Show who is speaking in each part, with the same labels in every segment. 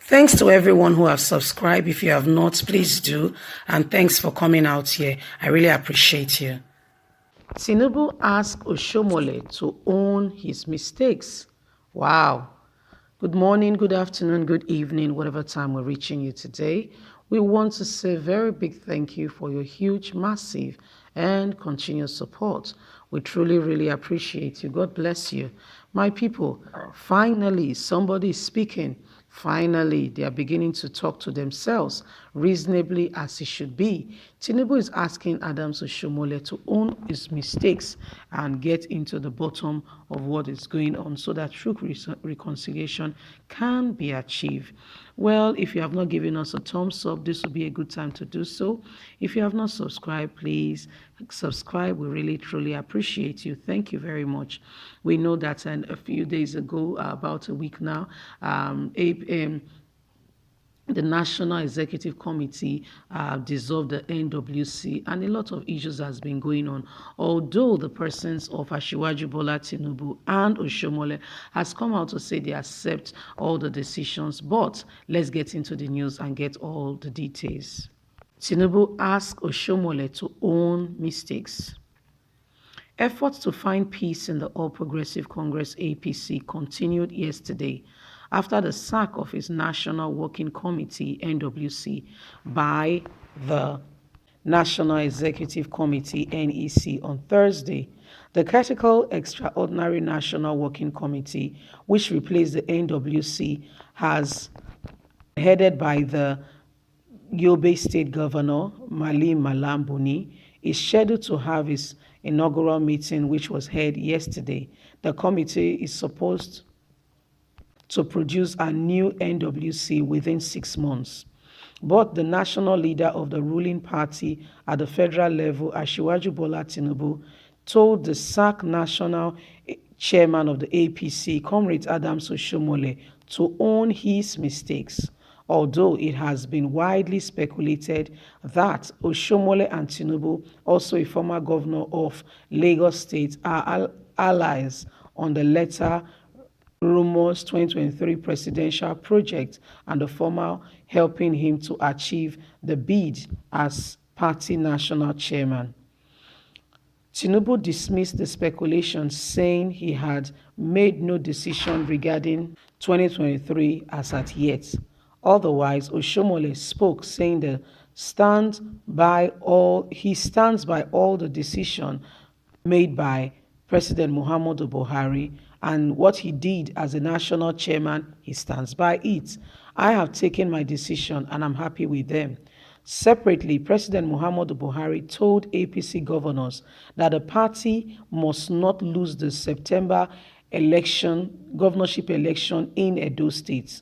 Speaker 1: Thanks to everyone who have subscribed. If you have not, please do. And thanks for coming out here. I really appreciate you. Tinubu asked Oshiomhole to own his mistakes. Wow. Good morning, good afternoon, good evening, whatever time we're reaching you today. We want to say a very big thank you for your huge, massive, and continuous support. We truly, really appreciate you. God bless you. My people, finally, somebody is speaking. Finally, they are beginning to talk to themselves reasonably as it should be. Tinubu is asking Adams Oshiomhole to own his mistakes and get into the bottom of what is going on so that true reconciliation can be achieved. Well, if you have not given us a thumbs up, this will be a good time to do so. If you have not subscribed, please subscribe. We really, truly appreciate you. Thank you very much. We know that a few days ago, about a week now, the National Executive Committee dissolved the NWC, and a lot of issues has been going on. Although the persons of Asiwaju Bola Tinubu and Oshiomhole has come out to say they accept all the decisions, but let's get into the news and get all the details. Tinubu asked Oshiomhole to own mistakes. Efforts to find peace in the All Progressive Congress APC continued yesterday after the sack of its National Working Committee NWC by the National Executive Committee NEC on Thursday. The critical Extraordinary National Working Committee, which replaced the NWC, has headed by the Yobe State Governor Mali Malam Buni, is scheduled to have its inaugural meeting, which was held yesterday. The committee is supposed to produce a new NWC within 6 months. But the national leader of the ruling party at the federal level, Asiwaju Bola Tinubu, told the SAC national chairman of the APC, Comrade Adams Oshiomhole, to own his mistakes. Although it has been widely speculated that Oshiomhole and Tinubu, also a former governor of Lagos State, are allies on the latter rumors 2023 presidential project, and the former helping him to achieve the bid as party national chairman. Tinubu dismissed the speculation, saying he had made no decision regarding 2023 as at yet. Otherwise, Oshiomhole spoke, saying he stands by all the decisions made by President Muhammadu Buhari, and what he did as a national chairman, he stands by it. I have taken my decision and I'm happy with them. Separately, President Muhammadu Buhari told APC governors that the party must not lose the September governorship election in Edo State.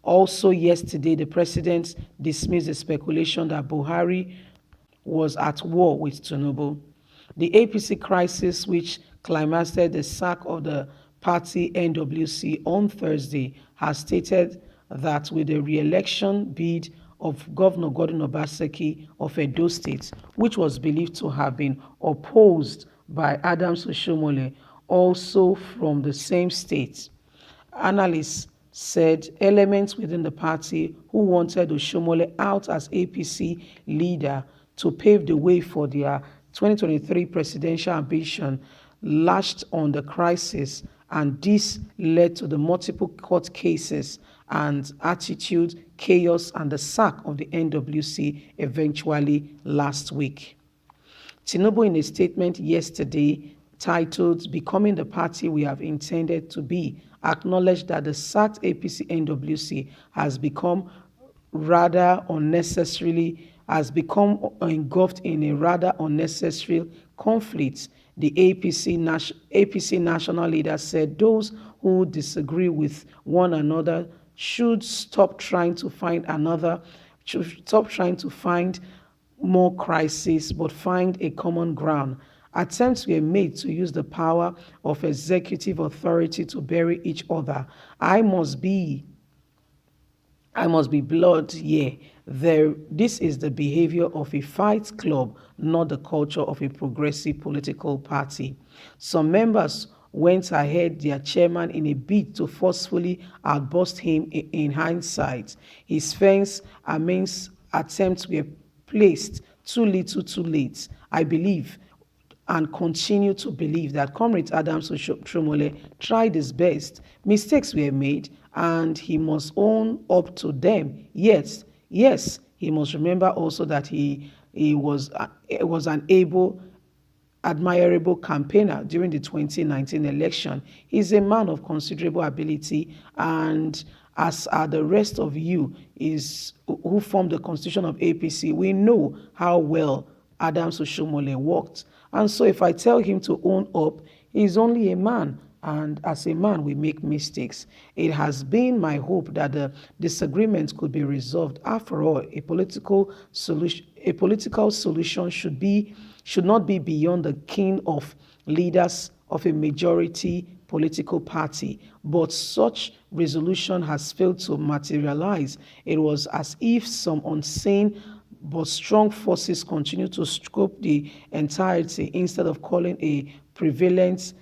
Speaker 1: Also yesterday, the president dismissed the speculation that Buhari was at war with Tinubu. The APC crisis, which climaxed the sack of the party NWC on Thursday, has stated that with the re-election bid of Governor Godwin Obaseki of Edo State, which was believed to have been opposed by Adams Oshiomhole, also from the same state, analysts said elements within the party who wanted Oshiomhole out as APC leader to pave the way for their 2023 presidential ambition latched on the crisis, and this led to the multiple court cases and attitude, chaos, and the sack of the NWC eventually last week. Tinubu, in a statement yesterday titled "Becoming the Party We Have Intended to Be," acknowledged that the sacked APC NWC has become engulfed in a rather unnecessary conflict. The APC national leader said those who disagree with one another should stop trying to find more crises, but find a common ground. Attempts were made to use the power of executive authority to bury each other. I must be blood, yeah. This is the behavior of a fight club, not the culture of a progressive political party. Some members went ahead their chairman in a bid to forcefully outburst him in hindsight. His fence amends attempts were placed too little too late. I believe and continue to believe that Comrade Adams Oshiomhole tried his best. Mistakes were made and he must own up to them. Yes, he must remember also that he was an able admirable campaigner during the 2019 election. He's a man of considerable ability, and as are the rest of you is who formed the constitution of APC, we know how well Adams Oshiomhole worked. And so if I tell him to own up, he's only a man. And as a man, we make mistakes. It has been my hope that the disagreements could be resolved. After all, a political solution should not be beyond the ken of leaders of a majority political party. But such resolution has failed to materialize. It was as if some unseen but strong forces continue to scope the entirety instead of calling a prevalent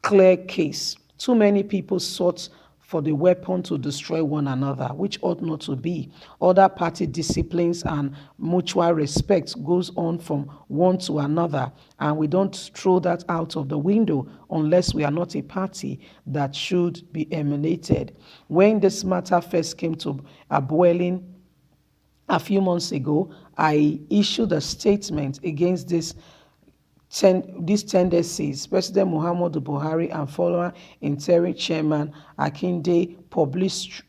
Speaker 1: clear case. Too many people sought for the weapon to destroy one another, which ought not to be. Other party disciplines and mutual respect goes on from one to another, and we don't throw that out of the window unless we are not a party that should be emulated. When this matter first came to a boiling a few months ago, I issued a statement against these tendencies. President Muhammadu Buhari and former interim chairman Akinde published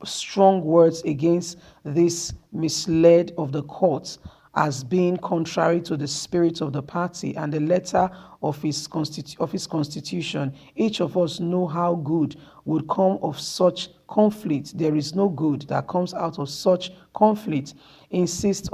Speaker 1: strong words against this misled of the court as being contrary to the spirit of the party and the letter of his constitution. Each of us know how good would come of such conflict. There is no good that comes out of such conflict. Instead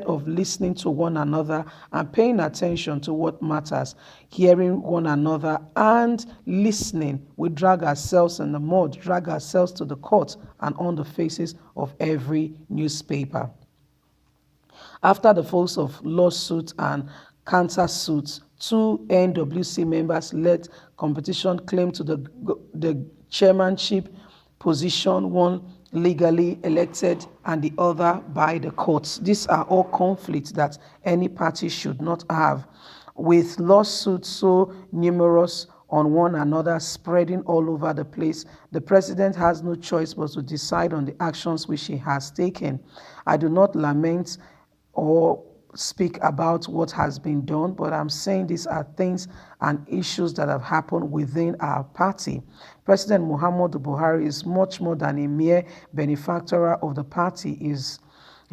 Speaker 1: of listening to one another and paying attention to what matters, hearing one another and listening, we drag ourselves in the mud, drag ourselves to the court and on the faces of every newspaper. After the force of lawsuits and countersuits, two NWC members led competition claim to the chairmanship position, one legally elected and the other by the courts. These are all conflicts that any party should not have. With lawsuits so numerous on one another spreading all over the place, the president has no choice but to decide on the actions which he has taken. I do not lament or speak about what has been done, but I'm saying these are things and issues that have happened within our party. President Muhammadu Buhari is much more than a mere benefactor of the party. He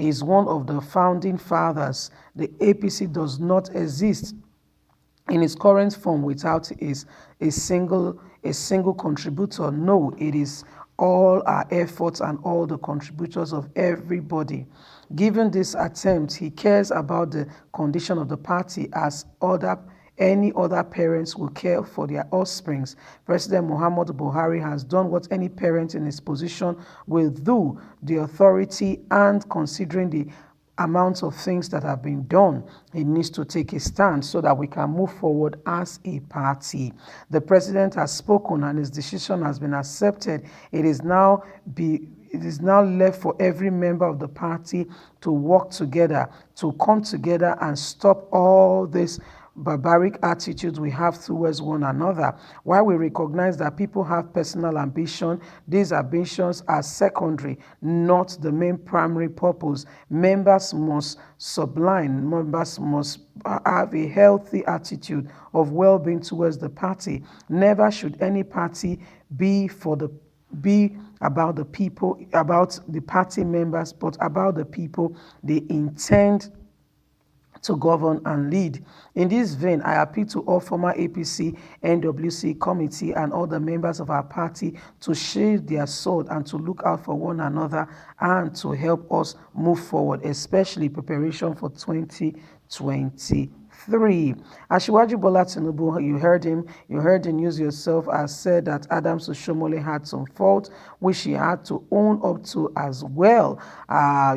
Speaker 1: is one of the founding fathers. The APC does not exist in its current form without a single contributor. No, it is all our efforts and all the contributors of everybody. Given this attempt, he cares about the condition of the party as any other parents will care for their offsprings. President Muhammadu Buhari has done what any parent in his position will do. The authority and considering the amounts of things that have been done, he needs to take a stand so that we can move forward as a party. The president has spoken and his decision has been accepted. It is now left for every member of the party to work together, to come together and stop all this barbaric attitudes we have towards one another. While we recognize that people have personal ambition, these ambitions are secondary, not the main primary purpose. Members must have a healthy attitude of well-being towards the party. Never should any party be about the people, about the party members, but about the people they intend to govern and lead. In this vein, I appeal to all former APC, NWC committee and all the members of our party to sheathe their sword and to look out for one another and to help us move forward, especially preparation for 2023. 3. Asiwaju Bola Tinubu, you heard him, you heard the news yourself, has said that Adams Oshiomhole had some fault which he had to own up to as well.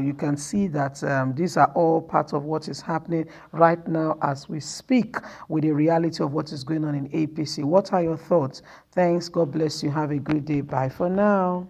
Speaker 1: You can see that these are all part of what is happening right now as we speak with the reality of what is going on in APC. What are your thoughts? Thanks. God bless you. Have a good day. Bye for now.